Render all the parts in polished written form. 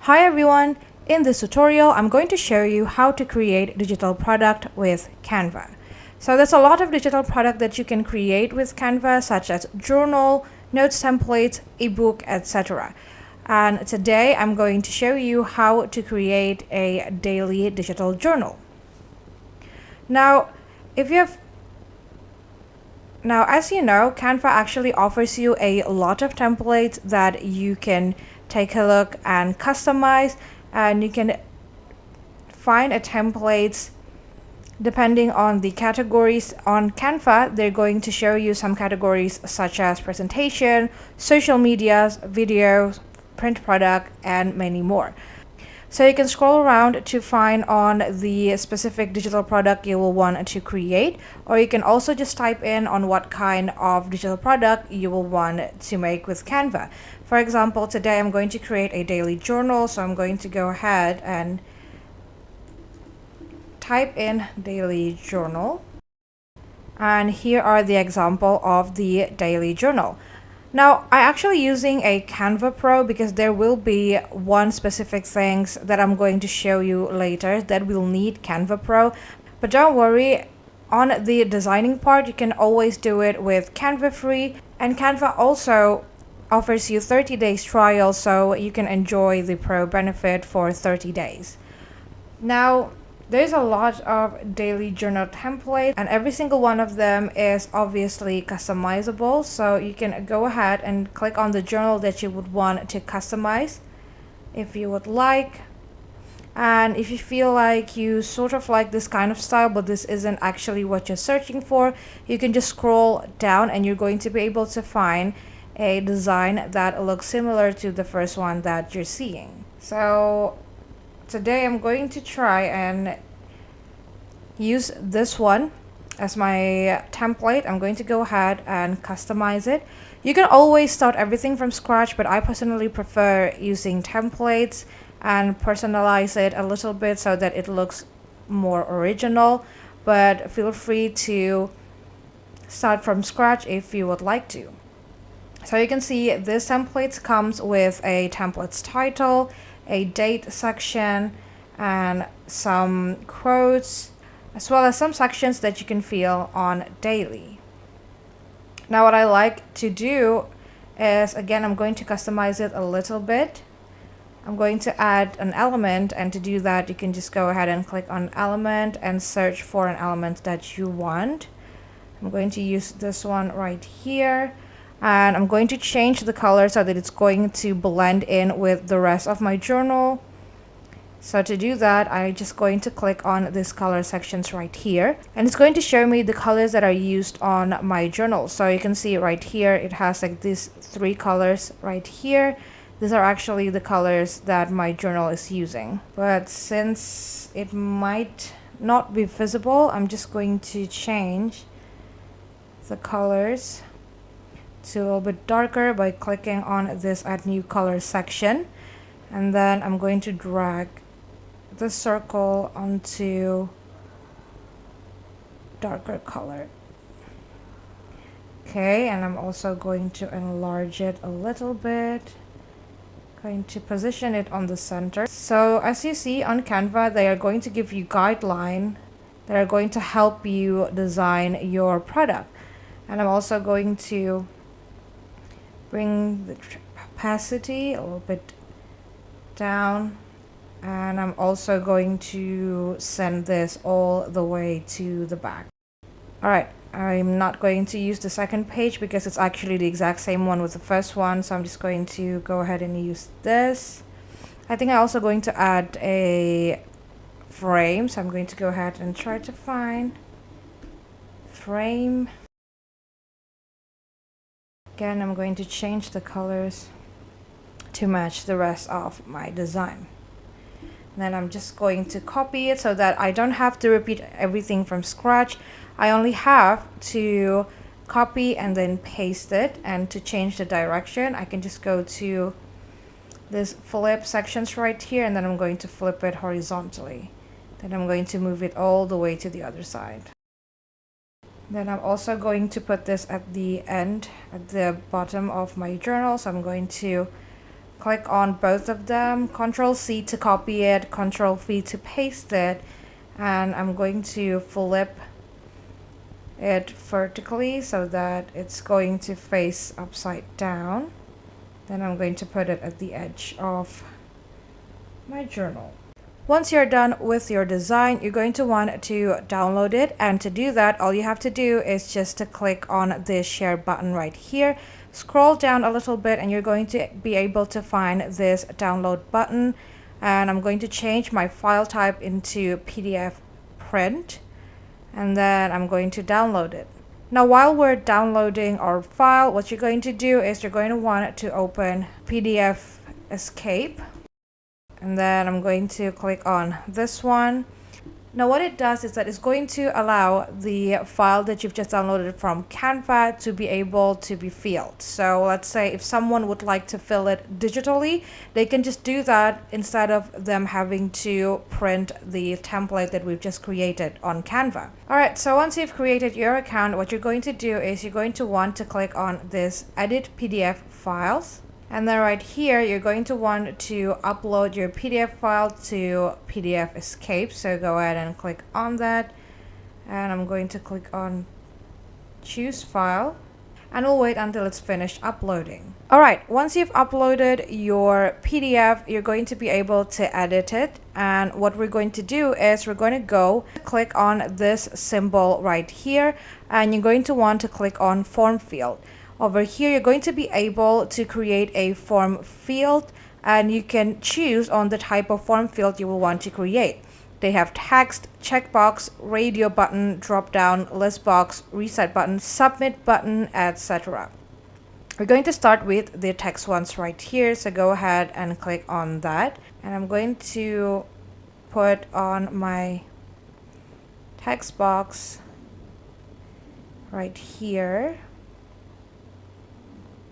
Hi everyone! In this tutorial, I'm going to show you how to create digital product with Canva. So there's a lot of digital product that you can create with Canva, such as journal, notes templates, ebook, etc. And today I'm going to show you how to create a daily digital journal. Now, as you know, Canva actually offers you a lot of templates that you can take a look and customize, and you can find a templates depending on the categories. On Canva, they're going to show you some categories such as presentation, social medias, videos, print product, and many more. So you can scroll around to find on the specific digital product you will want to create, or you can also just type in on what kind of digital product you will want to make with Canva. For example, today I'm going to create a daily journal, so I'm going to go ahead and type in daily journal. And here are the example of the daily journal. Now, I'm actually using a Canva Pro because there will be one specific things that I'm going to show you later that will need Canva Pro. But don't worry, on the designing part, you can always do it with Canva Free. And Canva also offers you 30 days trial, so you can enjoy the Pro benefit for 30 days. Now, there's a lot of daily journal templates, and every single one of them is obviously customizable. So you can go ahead and click on the journal that you would want to customize if you would like. And if you feel like you sort of like this kind of style, but this isn't actually what you're searching for, you can just scroll down and you're going to be able to find a design that looks similar to the first one that you're seeing. So today I'm going to try and use this one as my template. I'm going to go ahead and customize it. You can always start everything from scratch, but I personally prefer using templates and personalize it a little bit so that it looks more original. But feel free to start from scratch if you would like to. So you can see this template comes with a templates title, a date section, and some quotes, as well as some sections that you can fill on daily. Now what I like to do is, again, I'm going to customize it a little bit. I'm going to add an element, and to do that you can just go ahead and click on element and search for an element that you want. I'm going to use this one right here, and I'm going to change the color so that it's going to blend in with the rest of my journal. So to do that, I'm just going to click on this color sections right here, and it's going to show me the colors that are used on my journal. So you can see right here, it has like these 3 colors right here. These are actually the colors that my journal is using. But since it might not be visible, I'm just going to change the colors to a little bit darker by clicking on this add new color section, and then I'm going to drag the circle onto darker color. Okay, and I'm also going to enlarge it a little bit, going to position it on the center. So as you see on Canva, they are going to give you guidelines that are going to help you design your product. And I'm also going to bring the opacity a little bit down, and I'm also going to send this all the way to the back. Alright, I'm not going to use the second page because it's actually the exact same one with the first one, so I'm just going to go ahead and use this. I think I'm also going to add a frame, so I'm going to go ahead and try to find frame. Again, I'm going to change the colors to match the rest of my design. And then I'm just going to copy it so that I don't have to repeat everything from scratch. I only have to copy and then paste it. And to change the direction, I can just go to this flip sections right here, and then I'm going to flip it horizontally. Then I'm going to move it all the way to the other side. Then I'm also going to put this at the end, at the bottom of my journal. So I'm going to click on both of them, Control C to copy it, Control V to paste it, and I'm going to flip it vertically so that it's going to face upside down. Then I'm going to put it at the edge of my journal. Once you're done with your design, you're going to want to download it, and to do that, all you have to do is just to click on this share button right here, scroll down a little bit, and you're going to be able to find this download button. And I'm going to change my file type into PDF print, and then I'm going to download it. Now while we're downloading our file, what you're going to do is you're going to want to open PDF Escape, and then I'm going to click on this one. Now what it does is that it's going to allow the file that you've just downloaded from Canva to be able to be filled. So let's say if someone would like to fill it digitally, they can just do that instead of them having to print the template that we've just created on Canva. Alright, so once you've created your account, what you're going to do is you're going to want to click on this Edit PDF Files. And then right here, you're going to want to upload your PDF file to PDF Escape. So go ahead and click on that. And I'm going to click on Choose File. And we'll wait until it's finished uploading. Alright, once you've uploaded your PDF, you're going to be able to edit it. And what we're going to do is we're going to go click on this symbol right here. And you're going to want to click on Form Field. Over here, you're going to be able to create a form field, and you can choose on the type of form field you will want to create. They have text, checkbox, radio button, drop down, list box, reset button, submit button, etc. We're going to start with the text ones right here, so go ahead and click on that. And I'm going to put on my text box right here.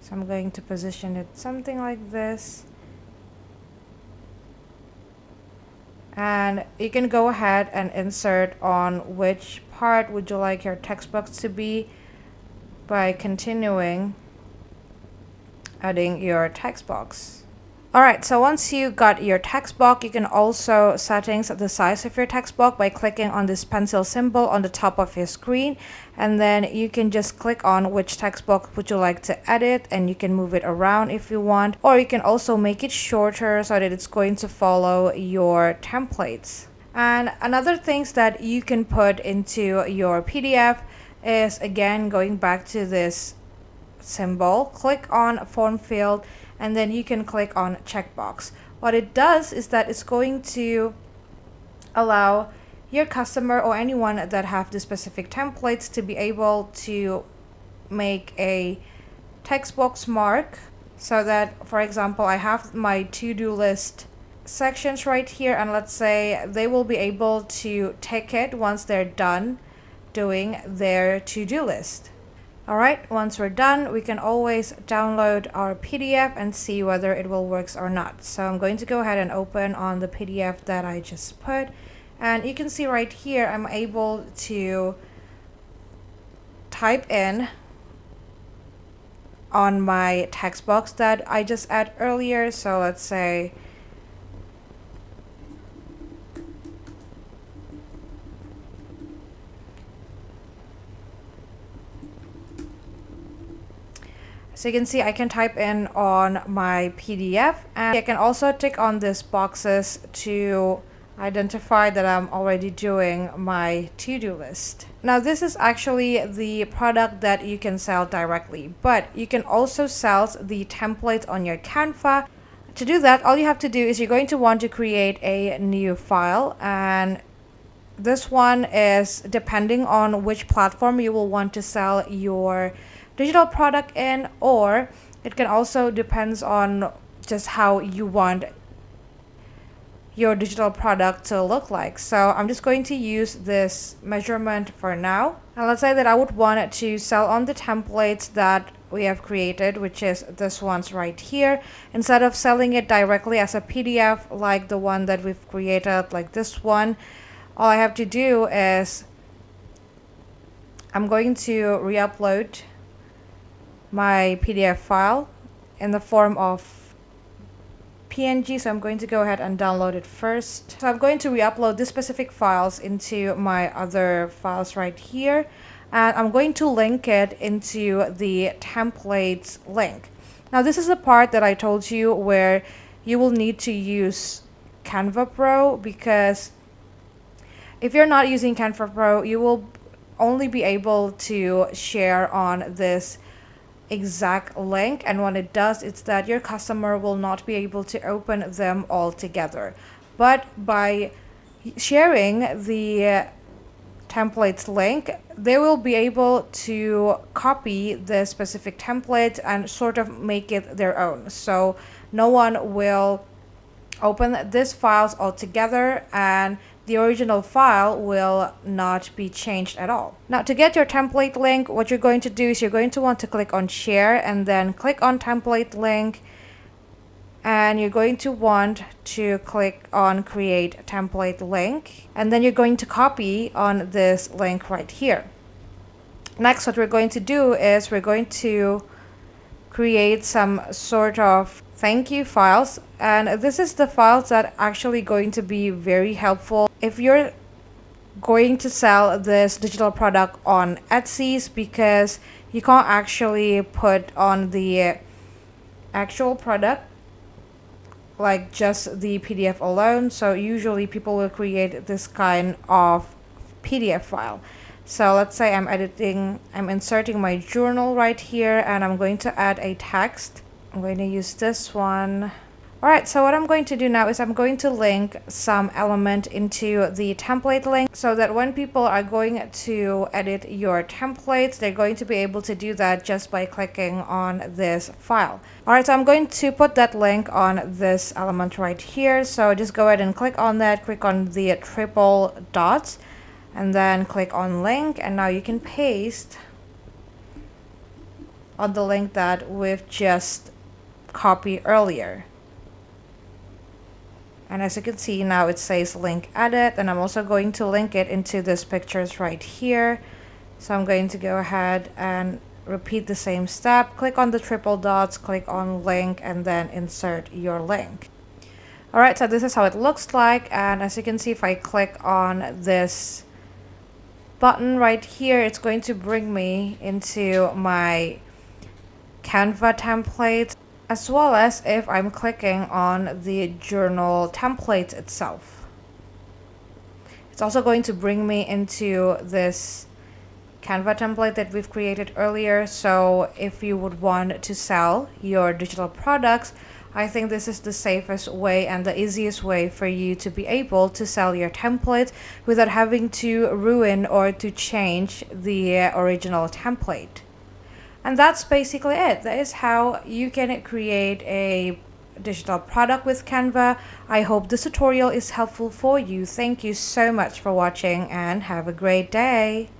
So I'm going to position it something like this. And you can go ahead and insert on which part would you like your text box to be by continuing adding your text box. Alright, so once you got your text box, you can also settings the size of your text box by clicking on this pencil symbol on the top of your screen, and then you can just click on which text box would you like to edit, and you can move it around if you want, or you can also make it shorter so that it's going to follow your templates. And another things that you can put into your PDF is, again, going back to this symbol, click on form field, and then you can click on checkbox. What it does is that it's going to allow your customer or anyone that have the specific templates to be able to make a text box mark, so that, for example, I have my to-do list sections right here, and let's say they will be able to tick it once they're done doing their to-do list. Alright, once we're done, we can always download our PDF and see whether it will work or not. So I'm going to go ahead and open on the PDF that I just put. And you can see right here, I'm able to type in on my text box that I just added earlier. So let's say So you can see I can type in on my PDF, and I can also tick on these boxes to identify that I'm already doing my to-do list. Now this is actually the product that you can sell directly, but you can also sell the templates on your Canva. To do that, all you have to do is you're going to want to create a new file, and this one is depending on which platform you will want to sell your digital product in, or it can also depends on just how you want your digital product to look like. So I'm just going to use this measurement for now. And let's say that I would want it to sell on the templates that we have created, which is this one's right here. Instead of selling it directly as a PDF like the one that we've created, like this one, all I have to do is I'm going to re-upload my PDF file in the form of PNG, so I'm going to go ahead and download it first. So I'm going to re-upload these specific files into my other files right here, and I'm going to link it into the templates link. Now this is the part that I told you where you will need to use Canva Pro, because if you're not using Canva Pro, you will only be able to share on this exact link, and when it does, it's that your customer will not be able to open them all together. But by sharing the templates link, they will be able to copy the specific template and sort of make it their own. So no one will open these files all together, and the original file will not be changed at all. Now, to get your template link, what you're going to do is you're going to want to click on share and then click on template link, and you're going to want to click on create template link, and then you're going to copy on this link right here. Next, what we're going to do is we're going to create some sort of thank you files, and this is the files that actually going to be very helpful if you're going to sell this digital product on Etsy, because you can't actually put on the actual product like just the PDF alone. So usually people will create this kind of PDF file. So let's say I'm inserting my journal right here, and I'm going to add a text. I'm going to use this one. Alright, so what I'm going to do now is I'm going to link some element into the template link, so that when people are going to edit your templates, they're going to be able to do that just by clicking on this file. Alright, so I'm going to put that link on this element right here. So just go ahead and click on that, click on the triple dots, and then click on link, and now you can paste on the link that we've just copied earlier. And as you can see, now it says link edit, and I'm also going to link it into this pictures right here. So I'm going to go ahead and repeat the same step. Click on the triple dots, click on link, and then insert your link. Alright, so this is how it looks like, and as you can see, if I click on this button right here, it's going to bring me into my Canva templates, as well as if I'm clicking on the journal template itself. It's also going to bring me into this Canva template that we've created earlier. So if you would want to sell your digital products, I think this is the safest way and the easiest way for you to be able to sell your template without having to ruin or to change the original template. And that's basically it. That is how you can create a digital product with Canva. I hope this tutorial is helpful for you. Thank you so much for watching, and have a great day.